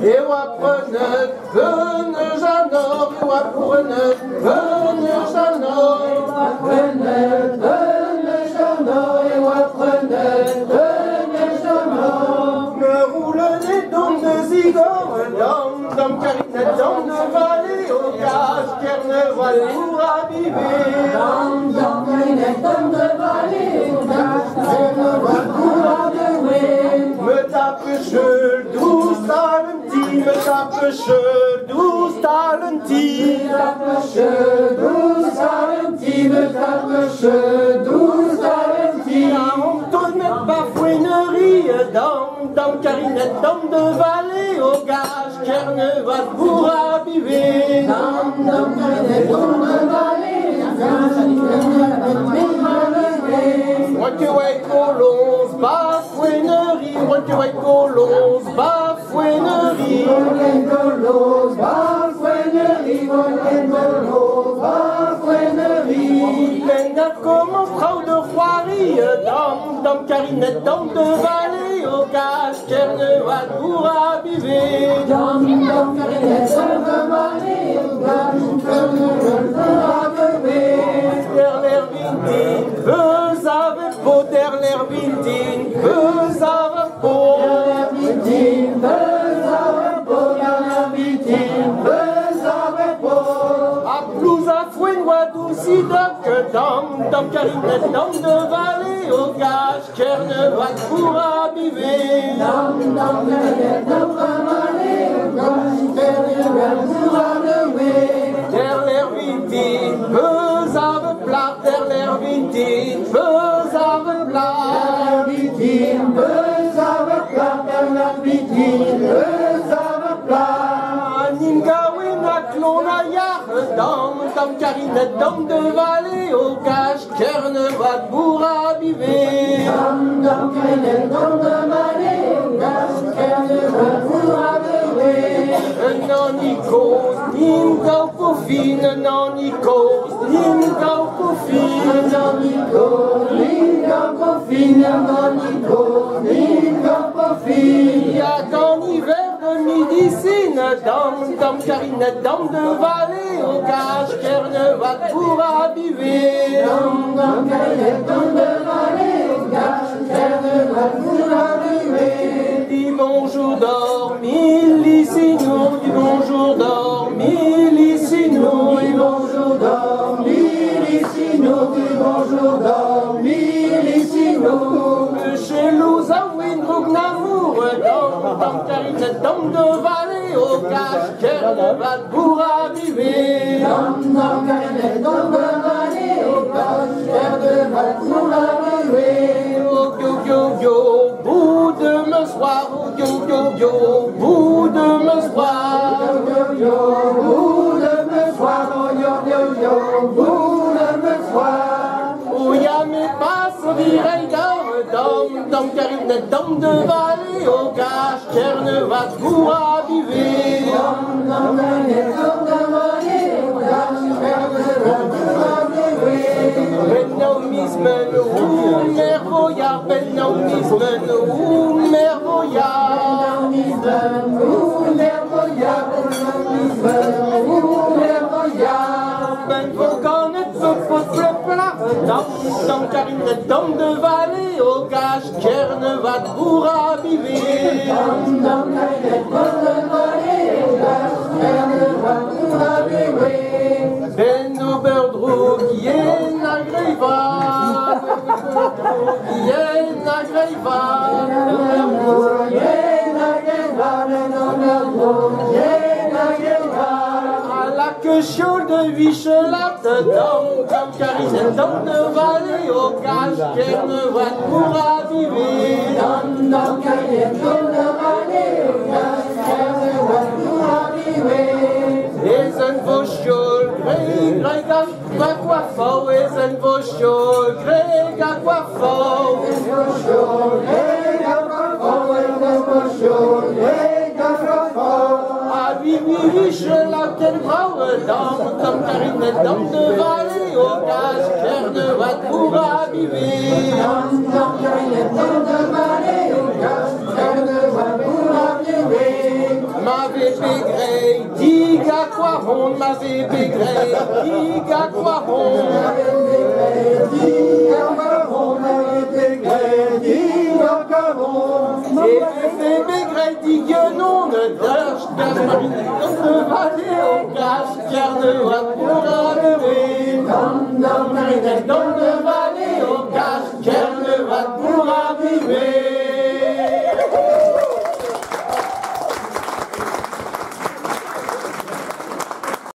Et wapne vene janor, et wapne vene janor, me roule les dons de Zigor, dom, carinette, dom de vallée, au gage, Kerneval pour abiver. Dom, carinette, dom de vallée, au gage, Kerneval pour abiver. Me tape cheveux, douce talenti, me tape cheveux, douce talenti. Me tape cheveux, douce talenti, me tape cheveux, douce talenti. On tourne pas fouinerie, dom, carinette, dom de vallée, au gage, Kerneval pour abiver. Dom, carinette, dom de vallée, au gage, Kerneval pour abiver. Moi que ouais, colons, bafouinerie, moi que ouais, colons, bafouinerie. Colons, bafouinerie, colons, bafouinerie. Pleine comme un frau de Roirie, dom, carinette, dom de vallée, au gage, Kerneval pour abiver. Dom, carinette, dom de vallée, au gage, Kerneval pour abiver. Derrière Vintin, veux avec peau, derrière Vintin, veux avec peau. Derrière Vintin, veux avec peau, derrière Vintin, veux avec peau. A plus à fouine, wadouci doc, dom, carinette, dom de vallée, au gage, Kerneval pour abiver. Dom, carinette, dom de vallée, au gage, Kerneval pour abiver. Derrière Vintin, veux avec plat, derrière Vintin, veux avec plat. Derrière Vintin, veux avec plat, derrière Vintin, veux avec plat. Ningawina clonayar, dom, carinette, dom de vallée, au gage, Kerneval pour abiver. Dom, carinette, dom de vallée, au gage, Kerneval pour abiver. Non, Nikos, Ningau Kofine, non, Nikos, Ningau Kofine. Non, Nikos, Ningau Kofine, non, Nikos, Ningau Kofine. Il y a qu'en hiver de médecine, dom, carinette, dom de vallée, au gage, Kerneval pour abiver. Dom, carinette, dom de vallée, au gage, Kerneval pour abiver. Dis bonjour dormi, lissino, dis bonjour dormi, lissino, dis bonjour dormi, lissino, dis bonjour dormi, lissino. Chez Louzawin, Rougnamour, dom, carinette, dom de vallée, au gage, Kerneval pour abiver. Dom, carinette, dom de vallée, au gage, Kerneval pour abiver. Oh, yo, bout de me soir, oh, yo, bout de me soir. Yo, bout de me soir, oh, yo, bout de me soir. Oh, y'a mes passes, vireilles d'or, dom, carinette, dom de vallée, au gage, Kerneval pour abiver. Dom, carinette, dom de vallée, au gage, Kerneval pour abiver. Bennomismen ou mervoyard, bennomismen ou mervoyard. Bennomismen ou mervoyard, bennomismen ou mervoyard. Ben faut connaître ce pot plat, dom, carinette, dom de vallée, au gage, Kerneval pour abiver. Dom, carinette, dom de vallée, au gage, Kerneval pour abiver. Ben Oberdroog, yen agreva, yen agreva, yen agreva, yen agreva. À la queue chaude de Vichelat, dom, carinette, dom de vallée, au gage, Kerneval pour abiver. Dom, carinette, dom de vallée, au gage, Kerneval pour abiver. Les envochol, greg à quoi fort, les envochol, greg à quoi fort. Les envochol, greg à quoi fort, les envochol, greg à quoi fort. Ah oui, je la quelle brave, dom, carinette, dom de vallée, au gage, Kerneval pour abiver. Dom, carinette, dom de vallée, au gage, Kerneval pour avait Bégré, dit Gagouaron. Et Féfé Bégré dit Guenon, ne dâche Gasparine, de Valais au cache, car de Watt pour arriver. Dans le Marinette, dans le Valais.